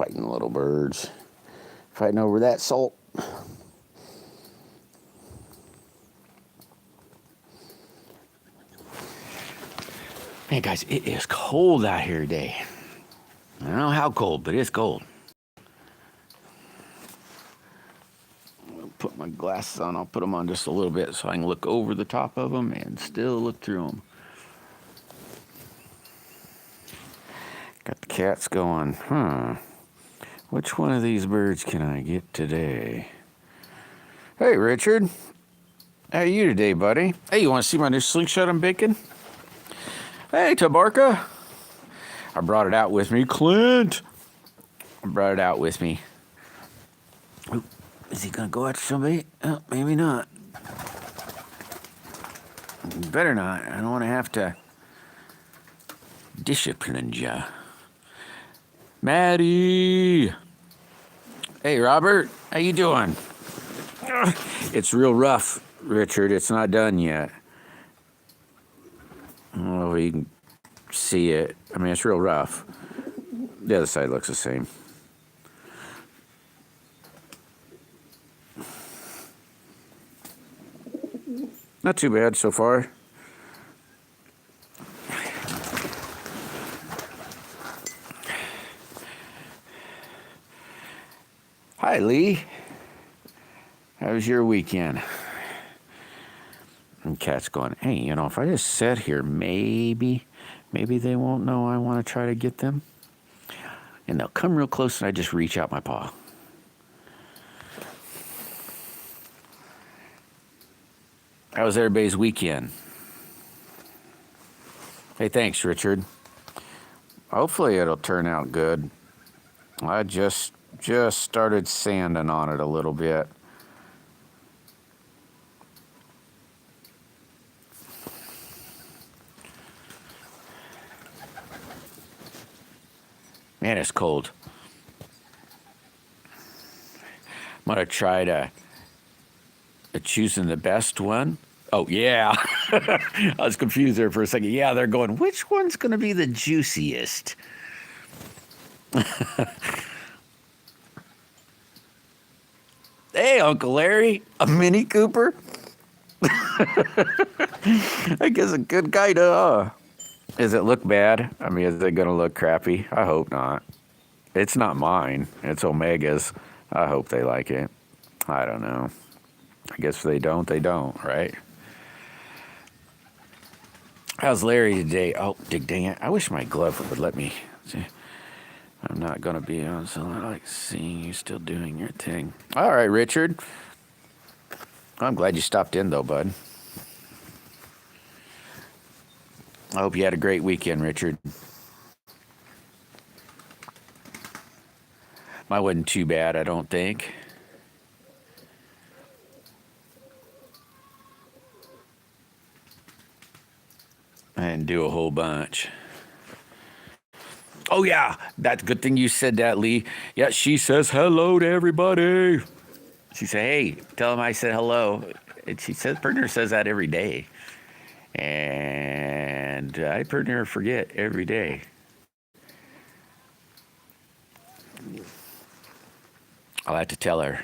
fighting little birds. Fighting over that salt. Man, guys, it is cold out here today. I don't know how cold, but it's cold. I'll put my glasses on. I'll put them on just a little bit so I can look over the top of them and still look through them. Got the cats going, which one of these birds can I get today? Hey, Richard. How are you today, buddy? Hey, you want to see my new slingshot I'm baking? Hey, Tabarka. I brought it out with me. Clint. I brought it out with me. Ooh, is he going to go after somebody? Oh, maybe not. Better not. I don't want to have to discipline ya. Maddie. Hey, Robert. How you doing? It's real rough, Richard. It's not done yet. Oh, you can see it. I mean, it's real rough. The other side looks the same. Not too bad so far. Hi, Lee. How was your weekend? And Cat's going, hey, you know, if I just sit here, maybe they won't know I want to try to get them. And they'll come real close and I just reach out my paw. How was everybody's weekend? Hey, thanks, Richard. Hopefully it'll turn out good. I just started sanding on it a little bit. Man, it's cold. I'm going to try to choosing the best one. Oh, yeah. I was confused there for a second. Yeah, they're going, which one's going to be the juiciest? Hey, Uncle Larry, a Mini Cooper? I guess a good guy to... Does it look bad? I mean, is it going to look crappy? I hope not. It's not mine. It's Omega's. I hope they like it. I don't know. I guess if they don't, right? How's Larry today? Oh, dang it. I wish my glove would let me. See, I'm not going to be on, so I like seeing you still doing your thing. All right, Richard. I'm glad you stopped in, though, bud. I hope you had a great weekend, Richard. Mine wasn't too bad, I don't think. I didn't do a whole bunch. Oh, yeah. That's a good thing you said that, Lee. Yeah, she says hello to everybody. She said, hey, tell them I said hello. And she says, Partner says that every day. And I pretty near forget every day. I'll have to tell her.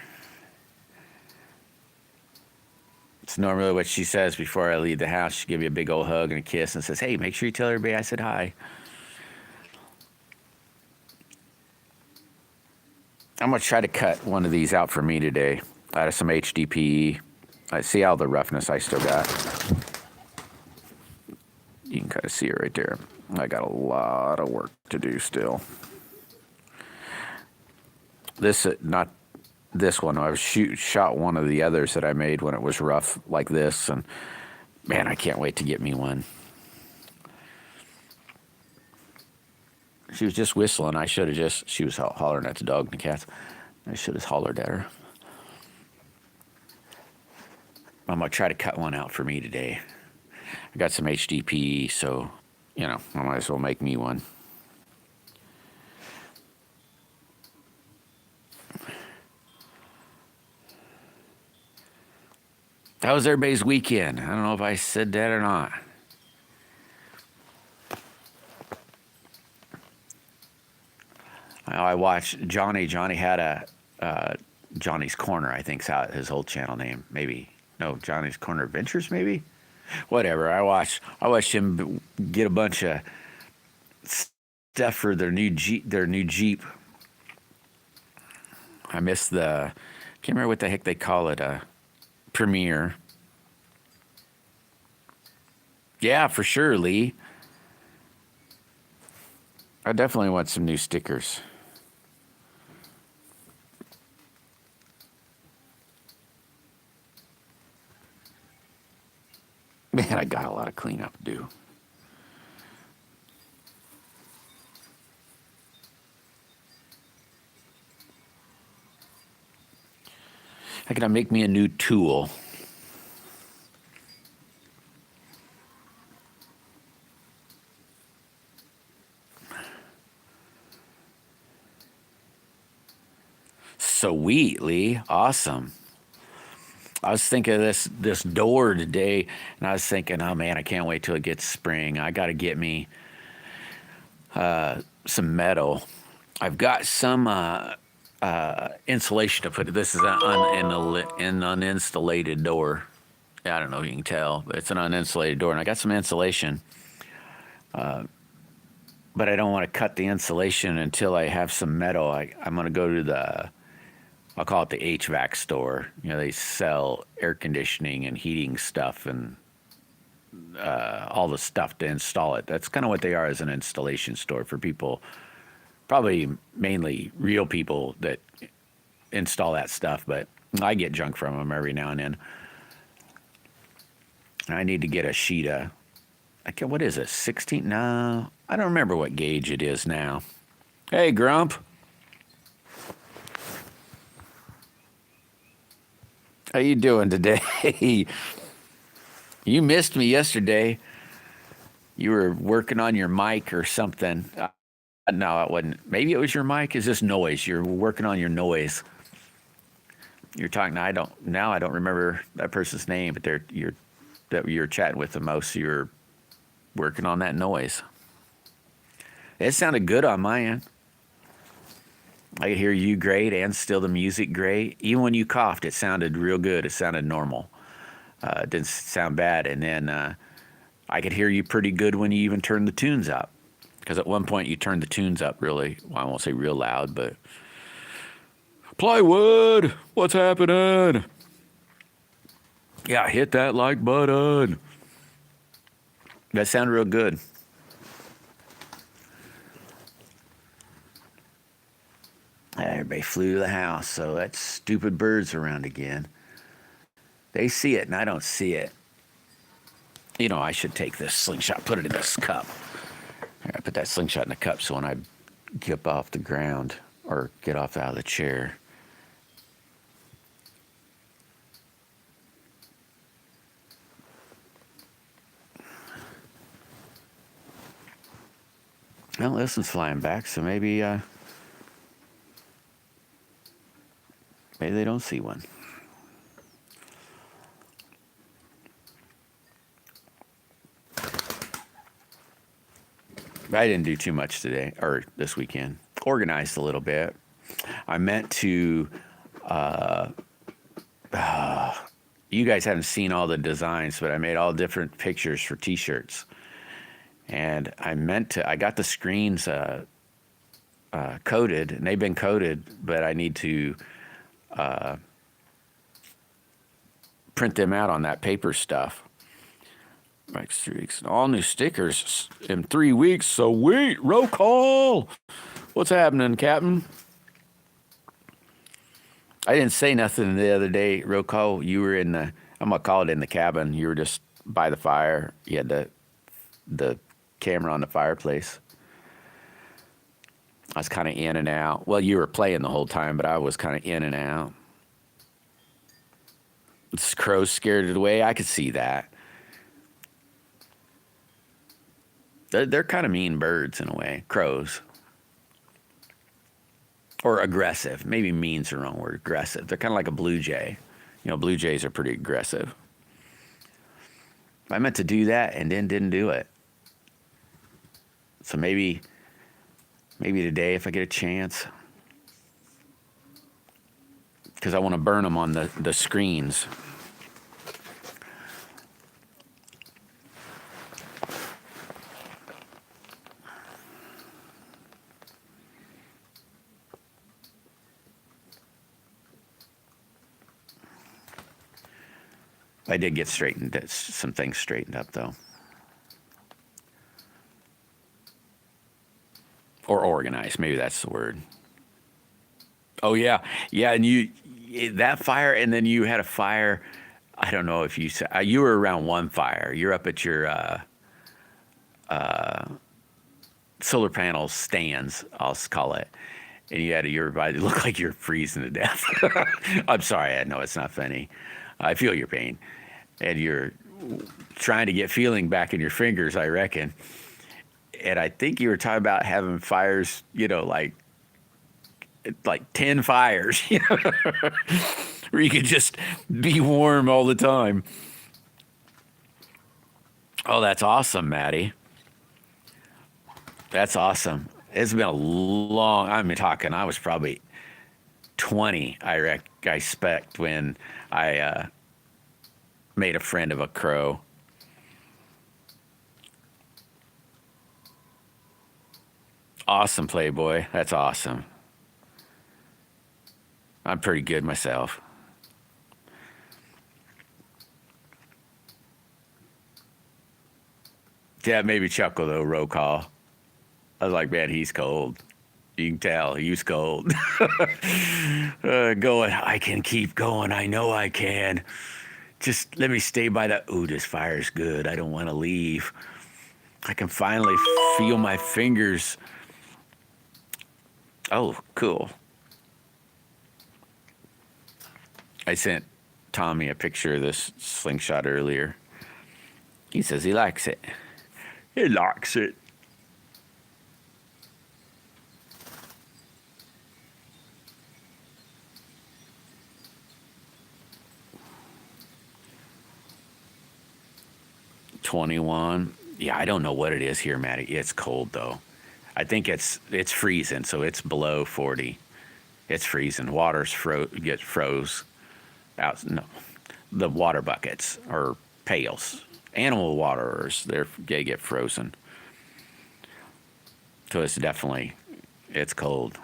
It's normally what she says before I leave the house. She gives you a big old hug and a kiss and says, hey, make sure you tell everybody I said hi. I'm going to try to cut one of these out for me today out of some HDPE. I see all the roughness I still got. You can kind of see it right there. I got a lot of work to do still. This, not this one. I shot one of the others that I made when it was rough like this. And man, I can't wait to get me one. She was just whistling. I should have just, she was hollering at the dog and the cats. I should have hollered at her. I'm going to try to cut one out for me today. I got some HDPE, so, you know, I might as well make me one. How was everybody's weekend? I don't know if I said that or not. I watched Johnny. Johnny had Johnny's Corner, I think's how his whole channel name. Maybe no, Johnny's Corner Adventures, maybe. Whatever. I watched him get a bunch of stuff for their new Jeep. I missed the. Can't remember what the heck they call it. Premiere. Yeah, for sure, Lee. I definitely want some new stickers. Man, I got a lot of cleanup to do. I gotta make me a new tool. Sweet, Lee. Awesome. I was thinking of this door today, and I was thinking, oh man, I can't wait till it gets spring. I got to get me some metal. I've got some insulation to put. This is an uninsulated door. I don't know if you can tell, but it's an uninsulated door, and I got some insulation. But I don't want to cut the insulation until I have some metal. I'm going to go to I'll call it the HVAC store. You know, they sell air conditioning and heating stuff and all the stuff to install it. That's kind of what they are, as an installation store for people, probably mainly real people that install that stuff, but I get junk from them every now and then. I need to get a sheet of, what is it, 16? No, I don't remember what gauge it is now. Hey, Grump. How you doing today? You missed me yesterday. You were working on your mic or something. No, it wasn't. Maybe it was your mic. Is this noise? You're working on your noise. You're talking. I don't remember that person's name, but you're chatting with the most. So you're working on that noise. It sounded good on my end. I could hear you great and still the music great. Even when you coughed, it sounded real good. It sounded normal. It didn't sound bad. And then I could hear you pretty good when you even turned the tunes up. Because at one point you turned the tunes up really, well, I won't say real loud, but Plywood, what's happening? Yeah, hit that like button. That sounded real good. Everybody flew to the house, so that stupid bird's around again. They see it, and I don't see it. You know, I should take this slingshot, put it in this cup. I put that slingshot in the cup so when I get off the ground or get off out of the chair. Well, this one's flying back, so maybe they don't see one. I didn't do too much today, or this weekend. Organized a little bit. I meant to, you guys haven't seen all the designs, but I made all different pictures for t-shirts. And I got the screens coded, and they've been coded, but I need to print them out on that paper stuff. Like 3 weeks. All new stickers in 3 weeks. So wait, roll call. What's happening, Captain? I didn't say nothing the other day. Roll call. You were I'm gonna call it in the cabin. You were just by the fire. You had the camera on the fireplace. I was kind of in and out. Well, you were playing the whole time, but I was kind of in and out. This crow scared it away. I could see that. They're kind of mean birds in a way, crows. Or aggressive. Maybe mean's the wrong word, aggressive. They're kind of like a blue jay. You know, blue jays are pretty aggressive. I meant to do that and then didn't do it. So maybe Maybe today if I get a chance. Because I want to burn them on the screens. I did get some things straightened up, though. Or organized, maybe that's the word. Oh, yeah. Yeah, and that fire, and then you had a fire. I don't know if you were around one fire. You're up at your solar panel stands, I'll call it. And you had your body look like you're freezing to death. I'm sorry, I know it's not funny. I feel your pain. And you're trying to get feeling back in your fingers, I reckon. And I think you were talking about having fires, like 10 fires, where you could just be warm all the time. Oh, that's awesome, Maddie. That's awesome. It's been I was probably 20, I expect, when I made a friend of a crow. Awesome, Playboy. That's awesome. I'm pretty good myself. Yeah, maybe chuckle though, roll call. I was like, man, he's cold. You can tell he's cold. Going, I can keep going. I know I can. Just let me stay by the. Ooh, this fire's good. I don't want to leave. I can finally feel my fingers. Oh, cool. I sent Tommy a picture of this slingshot earlier. He says he likes it. He likes it. $21. Yeah, I don't know what it is here, Matty. It's cold though. I think it's freezing, so it's below 40. It's freezing. Water's froze out. No, the water buckets or pails, animal waterers, they get frozen. So it's cold.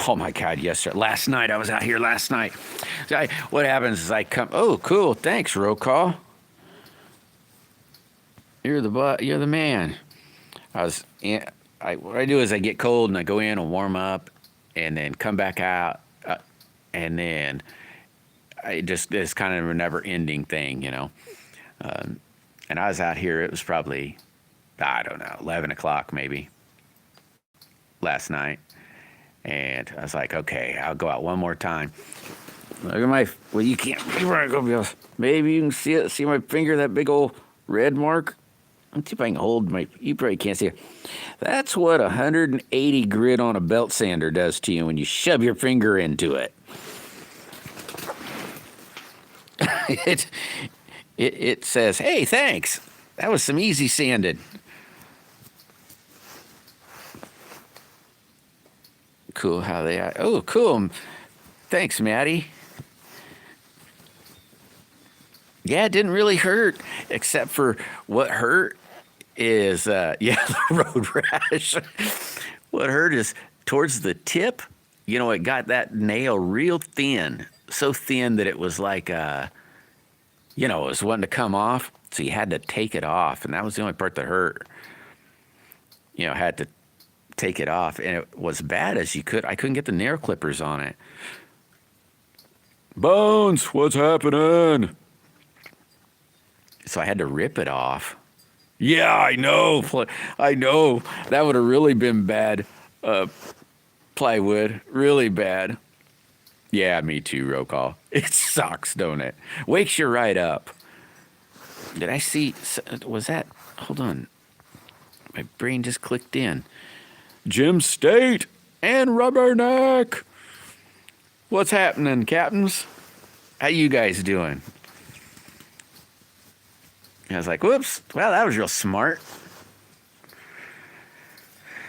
Oh my God, last night, I was out here last night. What happens is I come, oh, cool, thanks, roll call. You're the man. What I do is I get cold and I go in and warm up and then come back out. And then it's kind of a never ending thing, And I was out here, it was probably, I don't know, 11 o'clock maybe last night. And I was like, okay, I'll go out one more time. Look at you can't, maybe you can see my finger, that big old red mark. Let's see if I can you probably can't see it. That's what 180 grit on a belt sander does to you when you shove your finger into it. It says, hey, thanks. That was some easy sanding. Cool how they are. Oh, cool. Thanks, Maddie. Yeah, it didn't really hurt, except for what hurt is, the road rash. What hurt is towards the tip, it got that nail real thin, so thin that it was like, it was wanting to come off, so you had to take it off, and that was the only part that hurt. Had to take it off, and it was bad as you could. I couldn't get the nail clippers on it. Bones, what's happening? So I had to rip it off. Yeah, I know. That would have really been bad. Plywood, really bad. Yeah, me too, roll call. It sucks, don't it? Wakes you right up. Did I see, was that, hold on. My brain just clicked in. Jim State and Rubberneck. What's happening, captains? How you guys doing? I was like, whoops. Well, that was real smart.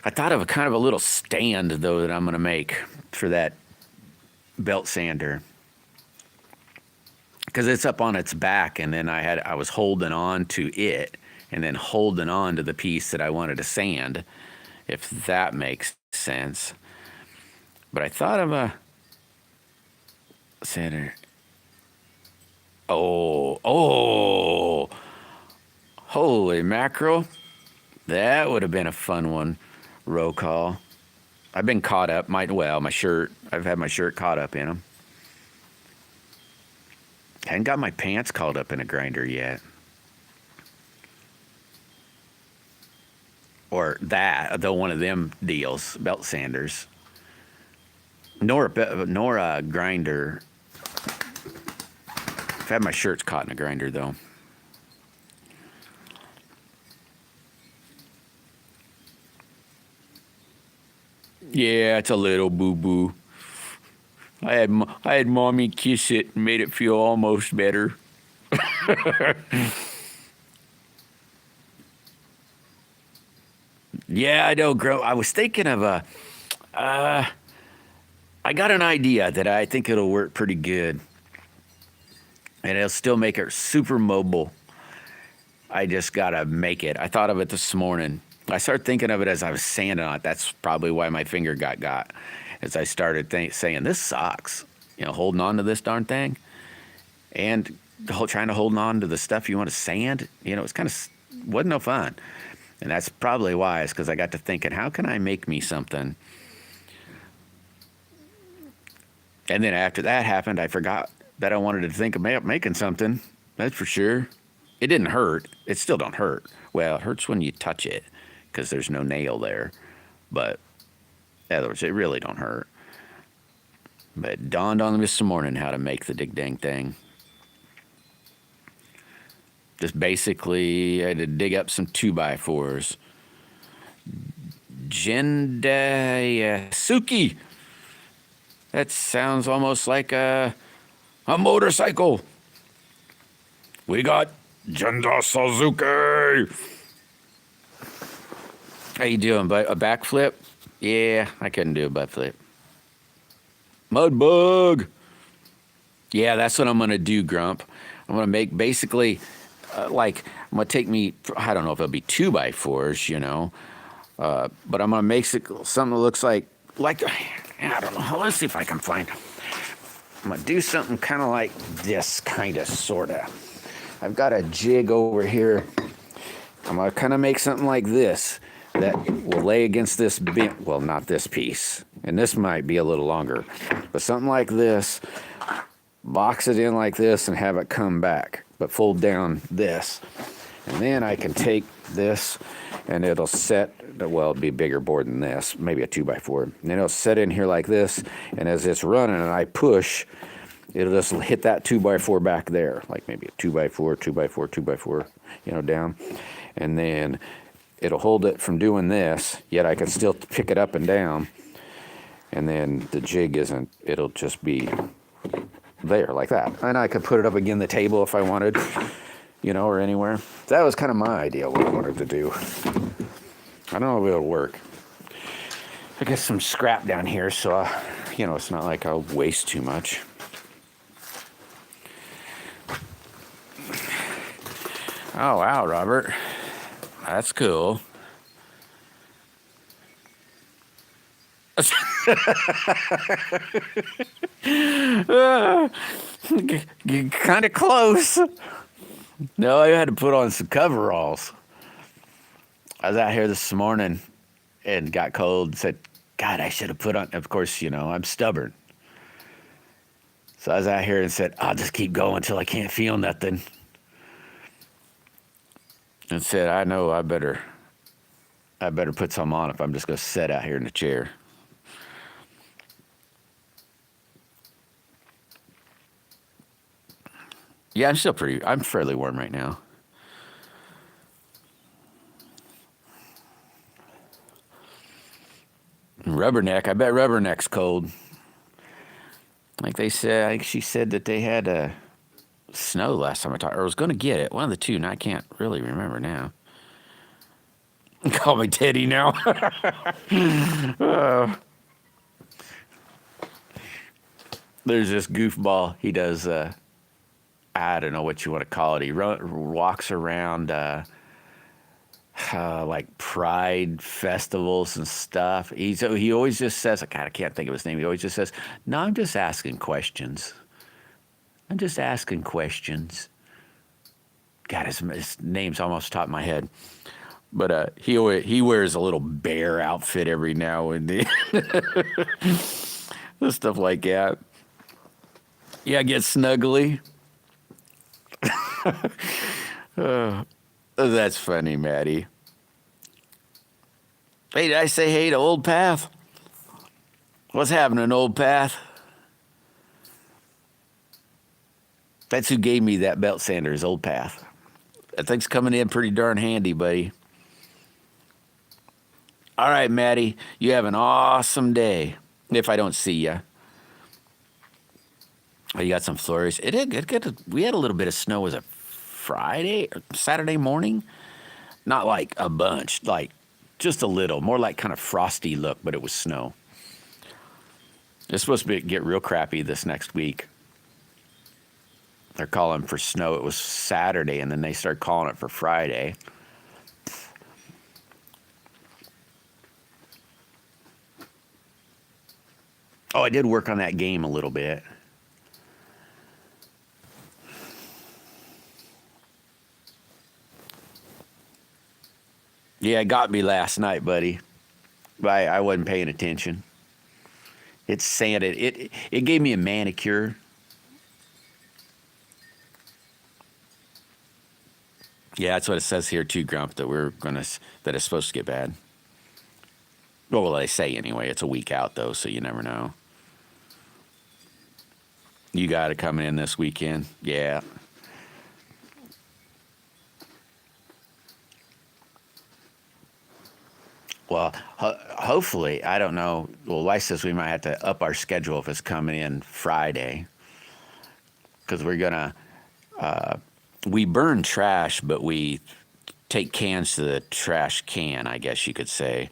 I thought of a kind of a little stand, though, that I'm going to make for that belt sander. Because it's up on its back, and then I was holding on to it, and then holding on to the piece that I wanted to sand, if that makes sense. But I thought of a sander. Oh, holy mackerel. That would have been a fun one. Roll call. I've been caught up. My shirt. I've had my shirt caught up in them. I hadn't got my pants caught up in a grinder yet. Or that, though, one of them deals, belt sanders. Nor a grinder. I've had my shirts caught in a grinder, though. Yeah, it's a little boo-boo. I had mommy kiss it and made it feel almost better. Yeah, I know, I was thinking of I got an idea that I think it'll work pretty good. And it'll still make it super mobile. I just gotta make it. I thought of it this morning. I started thinking of it as I was sanding on it. That's probably why my finger got. As I started saying, this sucks. Holding on to this darn thing. And trying to hold on to the stuff you want to sand. It's kind of, wasn't no fun. And that's probably why, is because I got to thinking, how can I make me something? And then after that happened, I forgot that I wanted to think of making something. That's for sure. It didn't hurt. It still don't hurt. Well, it hurts when you touch it because there's no nail there. But in other words, it really don't hurt. But it dawned on me this morning how to make the dang thing. Just basically, I had to dig up some 2x4s. Suki. That sounds almost like a motorcycle. We got Jenda Suzuki. How you doing? A backflip? Yeah, I couldn't do a butt flip. Mud bug. Yeah, that's what I'm going to do, Grump. I'm going to make basically, I'm going to take me, I don't know if it'll be 2x4s, but I'm going to make something that looks like, I don't know. Let's see if I can find, I'm going to do something kind of like this, kind of, sort of. I've got a jig over here. I'm going to kind of make something like this that will lay against this, well, not this piece. And this might be a little longer. But something like this, box it in like this and have it come back. But fold down this. And then I can take this and it'll set, well, it'll be a bigger board than this, maybe a 2x4. And then it'll set in here like this. And as it's running and I push, it'll just hit that 2x4 back there. Like maybe a 2x4, 2x4, 2x4, down. And then it'll hold it from doing this, yet I can still pick it up and down. And then the jig it'll just be there like that. And I could put it up against the table if I wanted, or anywhere. That was kind of my idea, what I wanted to do. I don't know if it'll work. I got some scrap down here, so, it's not like I'll waste too much. Oh, wow, Robert. That's cool. Kind of close. No, I had to put on some coveralls. I was out here this morning and got cold and said, God, I should have put on, of course, I'm stubborn. So I was out here and said, I'll just keep going until I can't feel nothing. And said, I know I better put some on if I'm just going to sit out here in the chair. Yeah, I'm fairly warm right now. Rubberneck, I bet Rubberneck's cold. Like they said, like she said that they had snow last time I talked, or was going to get it. One of the two, and I can't really remember now. Call me Teddy now. There's this goofball. He does, I don't know what you want to call it. He walks around like pride festivals and stuff. He always just says, God, I can't think of his name. He always just says, no, I'm just asking questions. I'm just asking questions. God, his name's almost top of my head. But he wears a little bear outfit every now and then. Stuff like that. Yeah, get snuggly. That's funny, Maddie. Hey, did I say hey to Old Path? What's happening, Old Path? That's who gave me that belt sander, is Old Path. That thing's coming in pretty darn handy, buddy. All right, Maddie, you have an awesome day. If I don't see you. Oh, you got some flurries. We had a little bit of snow. Was it Friday or Saturday morning? Not like a bunch, like just a little. More like kind of frosty look, but it was snow. It's supposed to get real crappy this next week. They're calling for snow. It was Saturday, and then they started calling it for Friday. Oh, I did work on that game a little bit. Yeah, it got me last night, buddy. I wasn't paying attention. It sanded. It gave me a manicure. Yeah, that's what it says here too, Grump. That it's supposed to get bad. Well, they say anyway. It's a week out though, so you never know. You got it coming in this weekend? Yeah. Well, hopefully, I don't know. Well, Lice says we might have to up our schedule if it's coming in Friday. Because we're going to, we burn trash, but we take cans to the trash can, I guess you could say.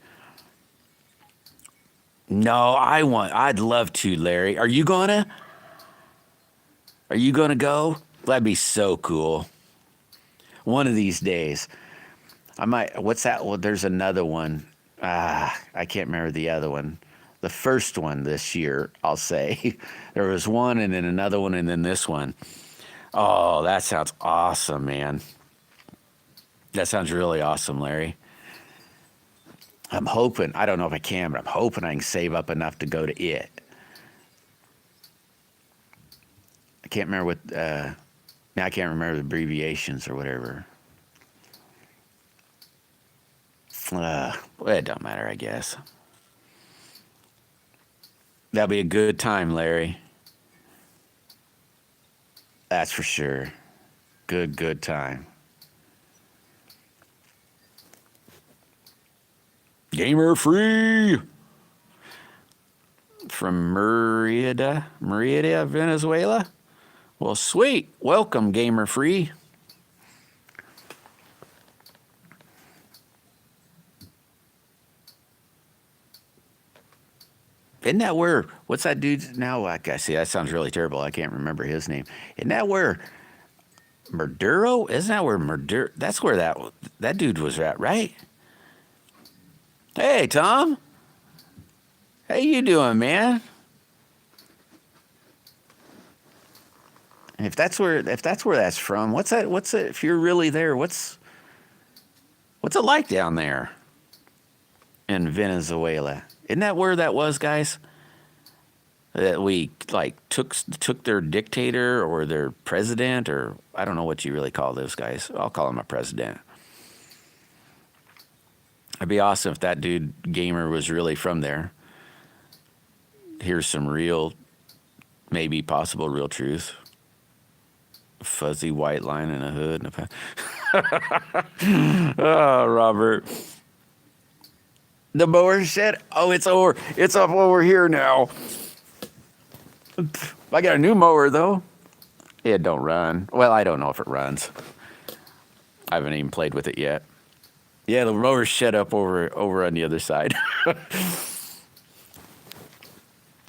No, I'd love to, Larry. Are you going to? Are you going to go? That'd be so cool. One of these days. I might, what's that? Well, there's another one. I can't remember the other one. The first one this year, I'll say. There was one and then another one and then this one. Oh, that sounds awesome, man. That sounds really awesome, Larry. I'm hoping, I don't know if I can, but I'm hoping I can save up enough to go to it. I can't remember what, now I can't remember the abbreviations or whatever. Well, it don't matter, I guess. That'll be a good time, Larry. That's for sure. Good time. Gamer free from Merida, Venezuela. Well, sweet. Welcome, Gamer free. Isn't that where, what's that dude now? I see, that sounds really terrible. I can't remember his name. Isn't that where Maduro? Isn't that where Maduro? That's where that dude was at, right? Hey, Tom. How you doing, man? If that's where that's from, what's that? If you're really there, what's it like down there in Venezuela? Isn't that where that was, guys? That we like took their dictator or their president, or I don't know what you really call those guys. I'll call him a president. It'd be awesome if that dude Gamer was really from there. Here's some real, maybe possible real truth. Fuzzy white line in a hood and a oh, Robert. The mower shed? Oh, it's over. It's up over here now. I got a new mower, though. It don't run. Well, I don't know if it runs. I haven't even played with it yet. Yeah, the mower's shut up over on the other side.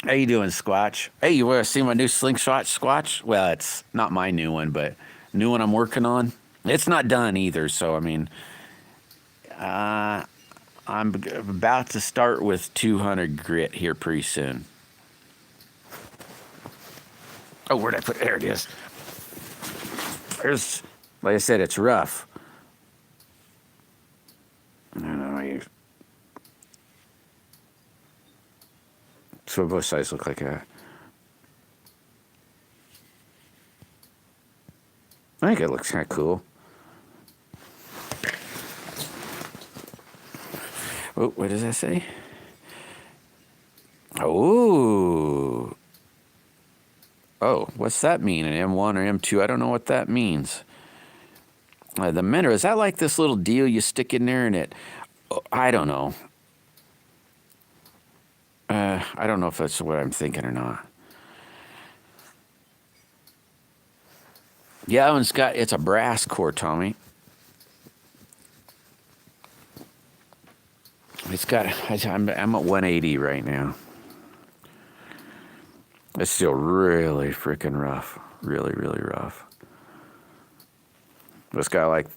How you doing, Squatch? Hey, you want to see my new slingshot, Squatch? Well, it's not my new one, but new one I'm working on. It's not done either, so I mean, I'm about to start with 200 grit here pretty soon. Oh, where'd I put it? There it is. There's, like I said, it's rough. I don't know. So both sides look like that. I think it looks kind of cool. Oh, what does that say? Oh. Oh, what's that mean? An M1 or M2? I don't know what that means. The mineral, is that like this little deal you stick in there and it... Oh, I don't know. I don't know if that's what I'm thinking or not. Yeah, that one's got... It's a brass core, Tommy. It's got... I'm at 180 right now. It's still really freaking rough. Really, really rough. It's got like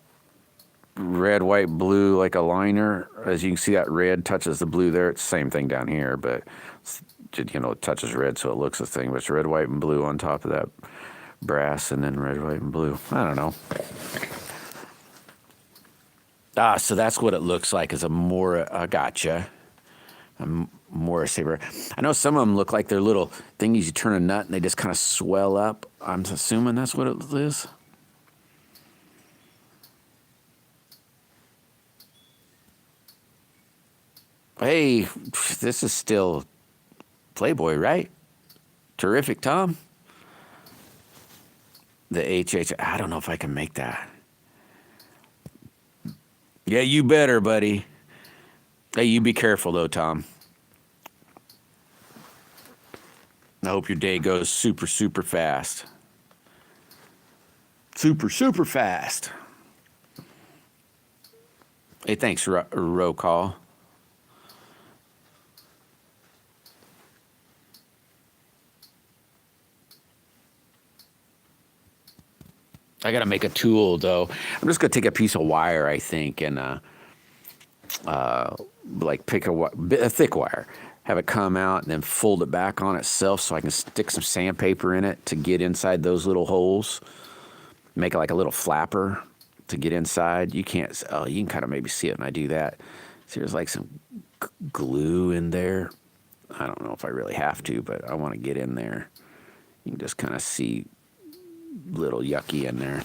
red, white, blue, like a liner. As you can see, that red touches the blue there. It's the same thing down here, but you know, it touches red, so it looks the thing. But it's red, white, and blue on top of that brass, and then red, white, and blue. I don't know. So that's what it looks like. Is a Mora. Gotcha. A Mora saber. I know some of them look like they're little thingies. You turn a nut and they just kind of swell up. I'm assuming that's what it is. Hey, this is still Playboy, right? Terrific, Tom. The HH. I don't know if I can make that. Yeah, you better, buddy. Hey, you be careful, though, Tom. I hope your day goes super, super fast. Super, super fast. Hey, thanks, roll call. I gotta make a tool though. I'm just gonna take a piece of wire, I think, and like pick a thick wire, have it come out, and then fold it back on itself, so I can stick some sandpaper in it to get inside those little holes. Make it like a little flapper to get inside. You can't. Oh, you can kind of maybe see it when I do that. See, there's like some glue in there. I don't know if I really have to, but I want to get in there. You can just kind of see little yucky in there.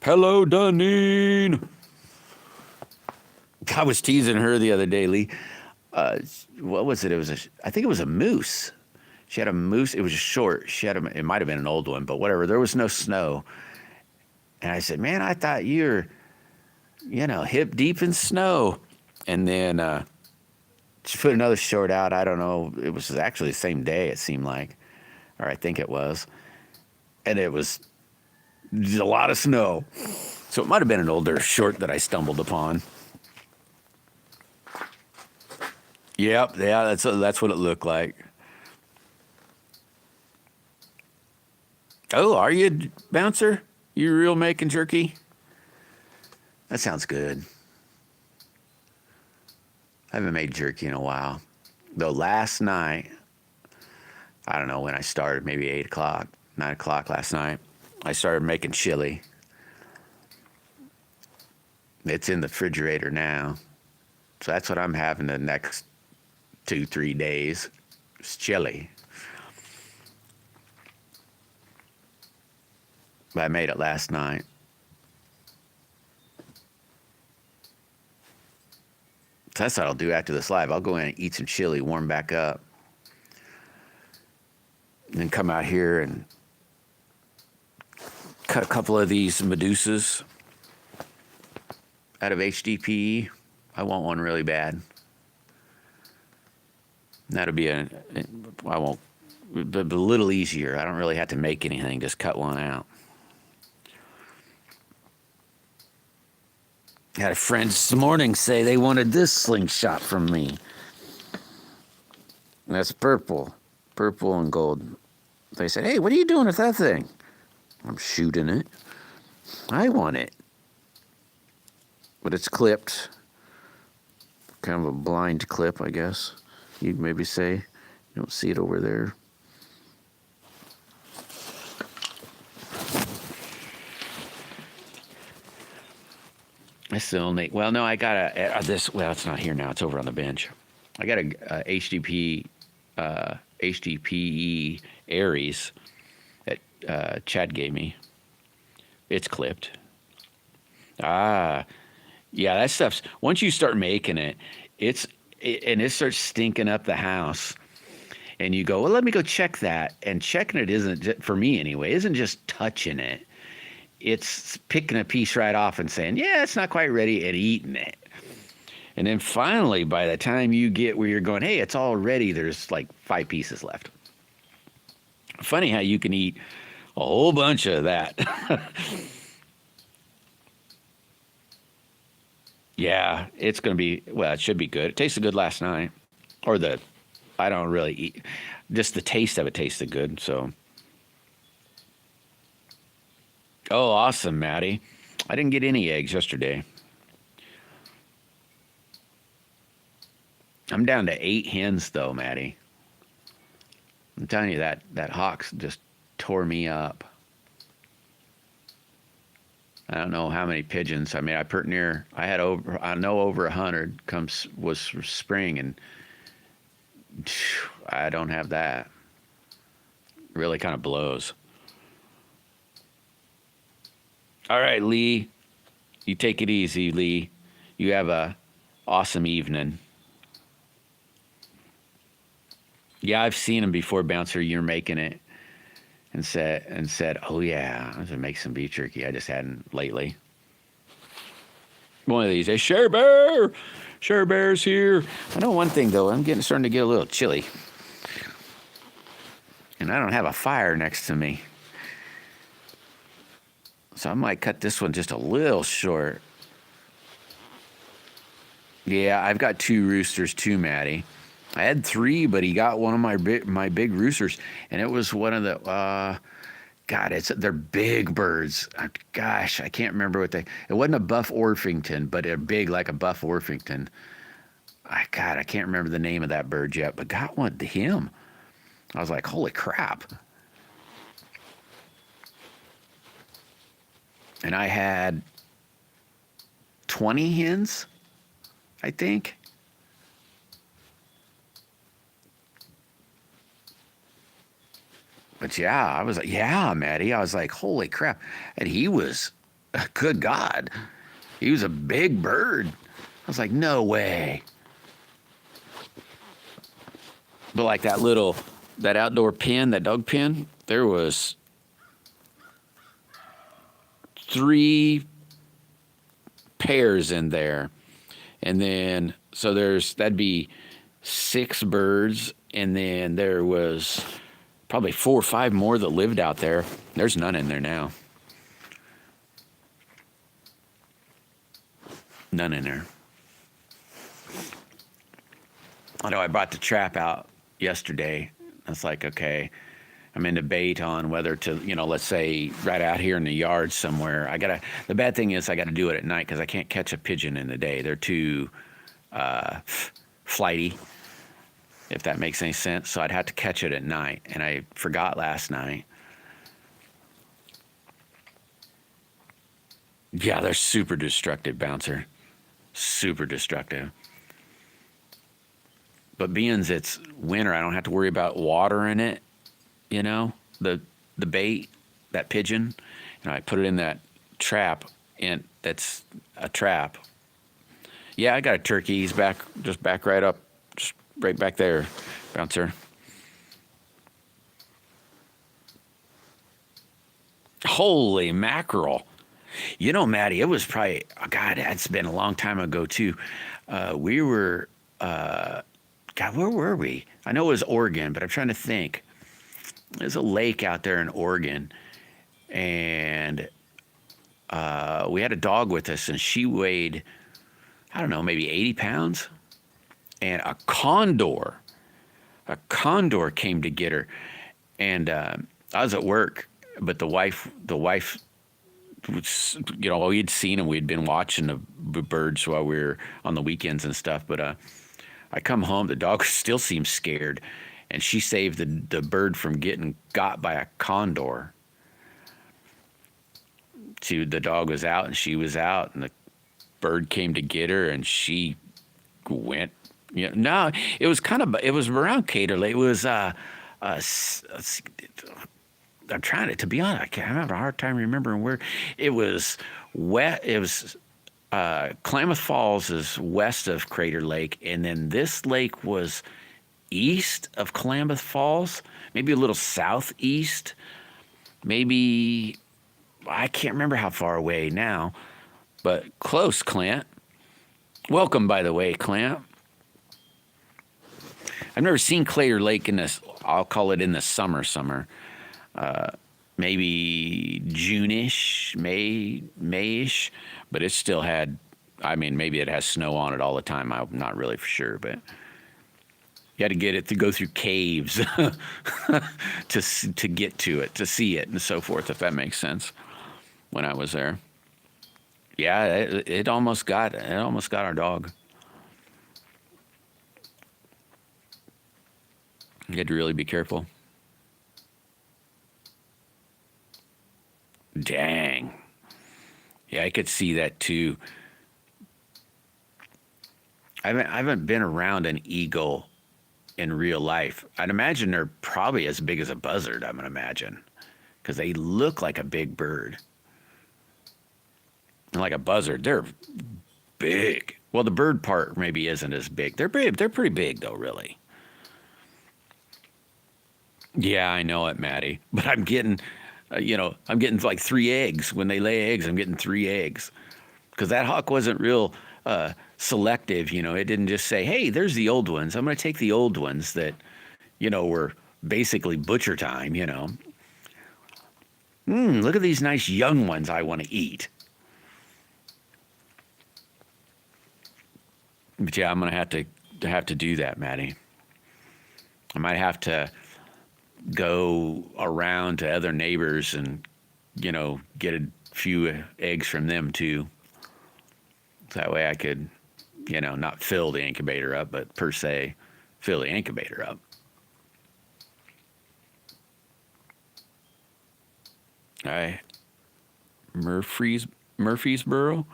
Hello, Duneen. I was teasing her the other day, Lee. What was it? I think it was a moose. She had a moose. It was short. It might have been an old one, but whatever. There was no snow. And I said, man, I thought you were, hip deep in snow. And then she put another short out. I don't know. It was actually the same day, it seemed like. Or I think it was. And it was a lot of snow. So it might have been an older short that I stumbled upon. Yep, yeah, that's what it looked like. Oh, are you, Bouncer? You real making jerky? That sounds good. I haven't made jerky in a while. Though last night, I don't know when I started, maybe 8 o'clock, 9 o'clock last night, I started making chili. It's in the refrigerator now. So that's what I'm having the next 2-3 days. It's chili. But I made it last night. So that's what I'll do after this live. I'll go in and eat some chili, warm back up. And then come out here and cut a couple of these Medusas out of HDPE. I want one really bad. That'll be I won't but a little easier. I don't really have to make anything, just cut one out. Had a friend this morning say they wanted this slingshot from me. And that's purple and gold. They said, hey, what are you doing with that thing? I'm shooting it. I want it. But it's clipped. Kind of a blind clip, I guess. You'd maybe say. You don't see it over there. I still need, well, no, I got this, well, it's not here now. It's over on the bench. I got a HDPE Aries that Chad gave me. It's clipped. Ah, yeah, that stuff's, once you start making it, and it starts stinking up the house. And you go, well, let me go check that. And checking it isn't, for me anyway, isn't just touching it. It's picking a piece right off and saying, yeah, it's not quite ready, and eating it. And then finally, by the time you get where you're going, hey, it's all ready, there's like 5 pieces left. Funny how you can eat a whole bunch of that. Yeah, it's going to be, well, it should be good. It tasted good last night. I don't really eat, just the taste of it tasted good, so. Oh, awesome, Maddie. I didn't get any eggs yesterday. I'm down to 8 hens, though, Maddie. I'm telling you, that hawk just tore me up. I don't know how many pigeons. I mean, I had over 100 was spring, and I don't have that. Really kind of blows. All right, Lee. You take it easy, Lee. You have a awesome evening. Yeah, I've seen them before, Bouncer. You're making it, and said, oh yeah, I'm gonna make some beef jerky. I just hadn't lately. One of these, Share Bear's here. I know one thing though, I'm starting to get a little chilly, and I don't have a fire next to me. So I might cut this one just a little short. Yeah, I've got 2 roosters too, Maddie. I had 3, but he got one of my big roosters, and it was one of the, they're big birds. Gosh, I can't remember it wasn't a Buff Orpington, but they're big like a Buff Orpington. I can't remember the name of that bird yet, but got one to him. I was like, holy crap. And I had 20 hens, I think. But yeah, I was like, yeah, Maddie. I was like, holy crap. And he was, good God, he was a big bird. I was like, no way. But like that outdoor pen, that dog pen, there was 3 pairs in there. And then, so that'd be 6 birds. And then there was probably 4 or 5 more that lived out there. There's none in there now. None in there. I know I brought the trap out yesterday. I was like, okay, I'm in debate on whether to, let's say right out here in the yard somewhere. The bad thing is I got to do it at night because I can't catch a pigeon in the day. They're too flighty, if that makes any sense. So I'd have to catch it at night, and I forgot last night. Yeah, they're super destructive, Bouncer. Super destructive. But being it's winter, I don't have to worry about watering it, the bait, that pigeon. I put it in that trap, and that's a trap. Yeah, I got a turkey. He's back right up, just right back there, Bouncer. Holy mackerel. Maddie, it was probably, God, it's been a long time ago, too. We were, God, where were we? I know it was Oregon, but I'm trying to think. there's a lake out there in Oregon, and we had a dog with us, and she weighed, I don't know, maybe 80 pounds, and a condor came to get her, and I was at work, but the wife, was, we'd seen him, we'd been watching the birds while we were on the weekends and stuff, but I come home, the dog still seems scared, and she saved the bird from getting got by a condor. The dog was out and she was out, and the bird came to get her, and she went. No, it was around Cater Lake. It was I'm trying to be honest. I'm having a hard time remembering where it was. It was Klamath Falls is west of Crater Lake, and then this lake was east of Klamath Falls, maybe a little southeast, maybe. I can't remember how far away now, but close, Clint. Welcome, by the way, Clint. I've never seen Crater Lake in this, I'll call it in the summer. Maybe June-ish, May-ish, but it still had, maybe it has snow on it all the time. I'm not really for sure, but you had to get it to go through caves to get to it, to see it, and so forth, if that makes sense. When I was there, yeah, it almost got our dog. You had to really be careful. Dang. Yeah, I could see that too. I haven't been around an eagle in real life. I'd imagine they're probably as big as a buzzard, I'm gonna imagine, because they look like a big bird. Like a buzzard, they're big. Well, the bird part maybe isn't as big. They're big. They're pretty big, though, really. Yeah, I know it, Maddie. But I'm getting, I'm getting like 3 eggs. When they lay eggs, I'm getting 3 eggs. Because that hawk wasn't real selective, It didn't just say, hey, there's the old ones. I'm going to take the old ones that, were basically butcher time, Look at these nice young ones I want to eat. But yeah, I'm gonna have to do that, Maddie. I might have to go around to other neighbors and, get a few eggs from them too. That way I could, not fill the incubator up, but per se, fill the incubator up. All right. Murfreesboro.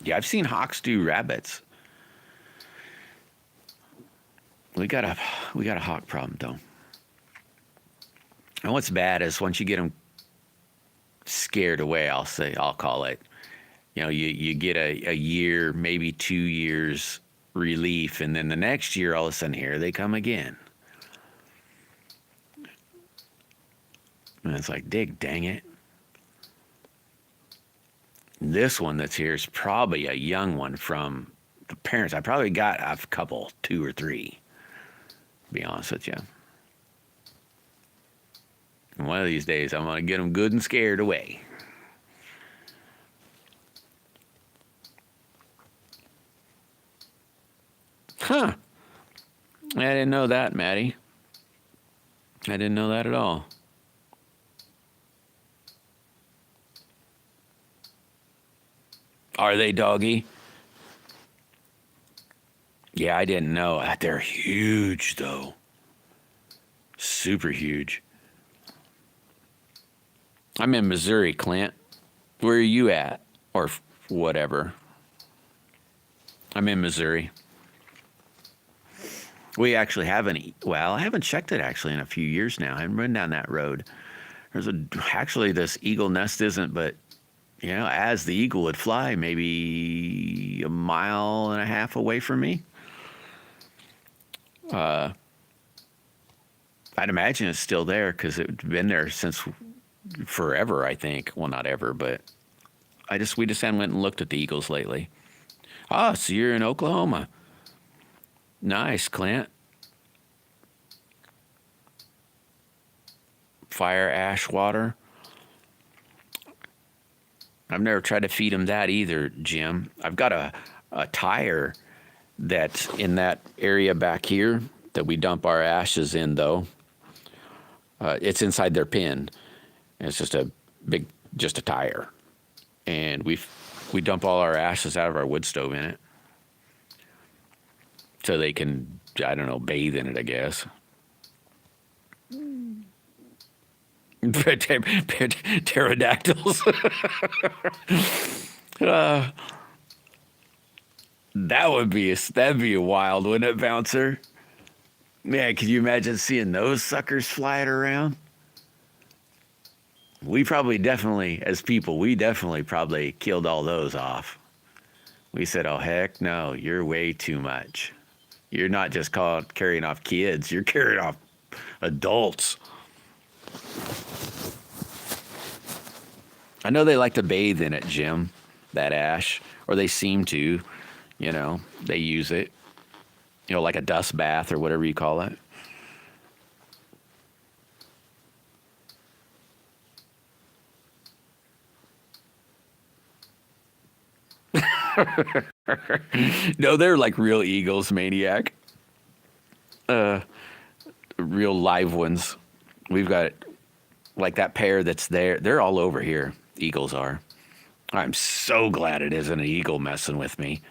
Yeah, I've seen hawks do rabbits. We got a hawk problem though. And what's bad is once you get them scared away, I'll call it. You get a year, maybe 2 years relief, and then the next year, all of a sudden, here they come again. And it's like, dang it. This one that's here is probably a young one from the parents. I probably got a couple, 2 or 3, to be honest with you. And one of these days, I'm going to get them good and scared away. Huh. I didn't know that, Maddie. I didn't know that at all. Are they, doggy? Yeah, I didn't know. They're huge, though. Super huge. I'm in Missouri, Clint. Where are you at? Or whatever. I'm in Missouri. We actually haven't, I haven't checked it actually in a few years now. I haven't been down that road. Actually, this eagle nest isn't, but, as the eagle would fly, maybe 1.5 miles away from me. I'd imagine it's still there because it's been there since forever, I think. Well, not ever, but we just haven't went and looked at the eagles lately. Ah, so you're in Oklahoma. Nice, Clint. Fire ash water. I've never tried to feed them that either, Jim. I've got a tire that's in that area back here that we dump our ashes in, though. It's inside their pen. It's just a tire. And we dump all our ashes out of our wood stove in it. So they can, I don't know, bathe in it, I guess. Pterodactyls. That'd be a wild, wouldn't it, Bouncer? Man, could you imagine seeing those suckers flying around? We definitely probably killed all those off. We said, oh, heck no, you're way too much. You're not just carrying off kids, you're carrying off adults. I know they like to bathe in it, Jim, that ash, or they seem to, they use it, like a dust bath or whatever you call it. No, they're like real eagles, Maniac. Real live ones. We've got like that pair that's there. They're all over here. Eagles are. I'm so glad it isn't an eagle messing with me.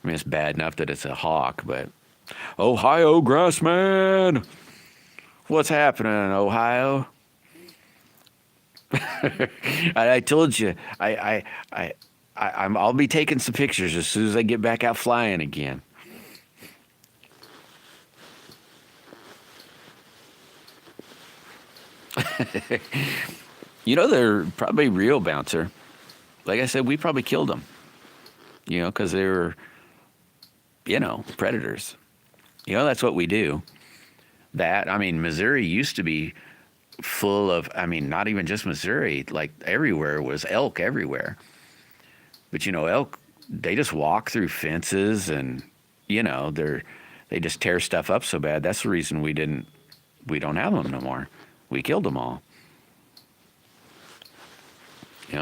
I mean, it's bad enough that it's a hawk, but Ohio Grassman, what's happening in Ohio? I told you, I'll be taking some pictures as soon as I get back out flying again. They're probably real, Bouncer. Like I said, we probably killed them. Because they were, predators. That's what we do. Missouri used to be full of, not even just Missouri, like everywhere was elk everywhere. But, elk, they just walk through fences and, they just tear stuff up so bad. That's the reason we don't have them no more. We killed them all.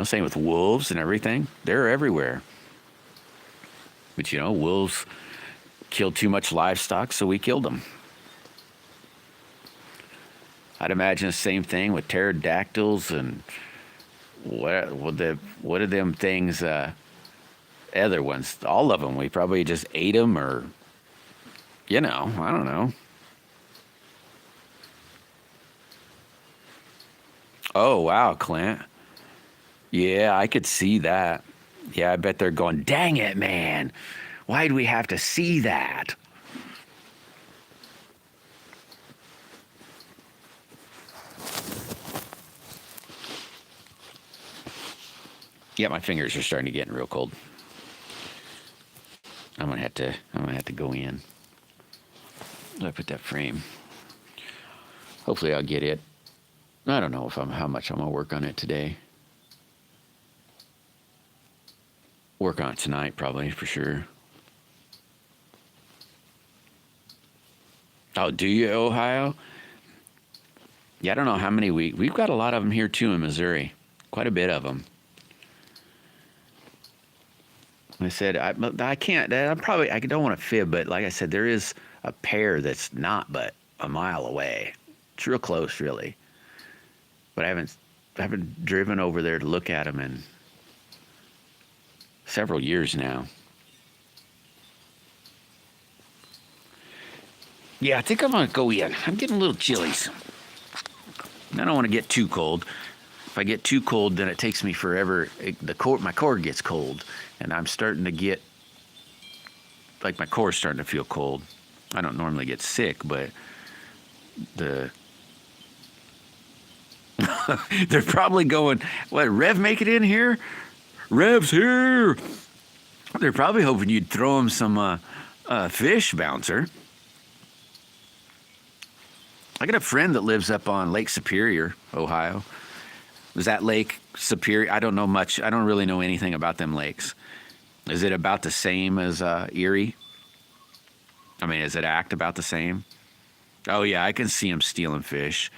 Same with wolves and everything. They're everywhere. But, wolves killed too much livestock, so we killed them. I'd imagine the same thing with pterodactyls and what are them things, other ones, all of them. We probably just ate them or, I don't know. Oh, wow, Clint. Yeah, I could see that. Yeah, I bet they're going, dang it, man. Why'd we have to see that? Yeah, my fingers are starting to get real cold. I'm gonna have to go in. I put that frame. Hopefully I'll get it. I don't know how much I'm gonna work on it today. Work on it tonight, probably, for sure. Oh, do you, Ohio? Yeah, I don't know how many we've got a lot of them here too in Missouri. Quite a bit of them. I said, I can't, I don't want to fib, but like I said, there is a pair that's not but a mile away. It's real close, really. But I haven't driven over there to look at them in several years now. Yeah, I think I'm going to go in. I'm getting a little chillies. I don't want to get too cold. If I get too cold, then it takes me forever. My core gets cold, and I'm starting to get, like my core's starting to feel cold. I don't normally get sick, but they're probably going, what, Rev make it in here? Rev's here. They're probably hoping you'd throw them some fish, Bouncer. I got a friend that lives up on Lake Superior, Ohio. Was that Lake Superior? I don't know much. I don't really know anything about them lakes. Is it about the same as Erie? I mean, does it act about the same? Oh, yeah, I can see them stealing fish.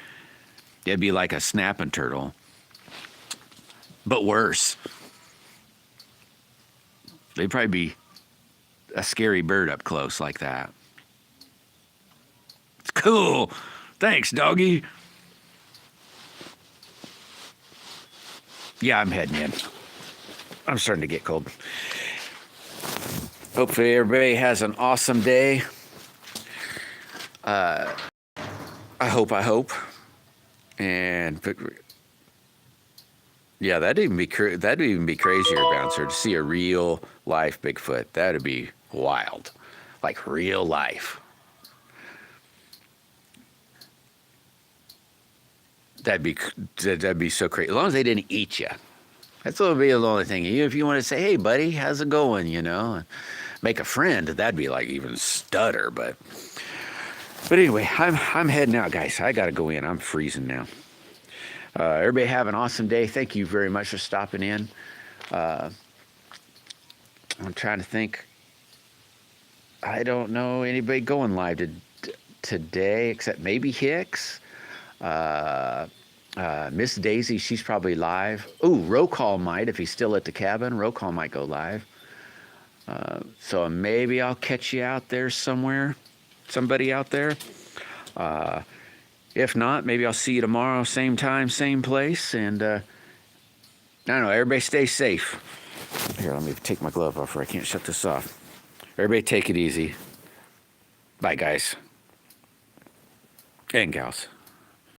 It'd be like a snapping turtle, but worse. They'd probably be a scary bird up close like that. It's cool. Thanks, doggy. Yeah, I'm heading in. I'm starting to get cold. Hopefully everybody has an awesome day. I hope. And yeah, that'd even be crazier, Bouncer, to see a real life Bigfoot. That'd be wild, like real life. That'd be so crazy. As long as they didn't eat you. That's what would be the only thing. If you want to say, "Hey, buddy, how's it going?" Make a friend. That'd be like even stutter. But anyway, I'm heading out, guys. I gotta go in. I'm freezing now. Everybody have an awesome day. Thank you very much for stopping in. I'm trying to think. I don't know anybody going live today except maybe Hicks. Miss Daisy, she's probably live. Ooh, Roll Call might, if he's still at the cabin. Roll Call might go live. So maybe I'll catch you out there somewhere. Somebody out there. If not, maybe I'll see you tomorrow, same time, same place. And I don't know, everybody stay safe. Here, let me take my glove off or I can't shut this off. Everybody take it easy. Bye, guys. And gals.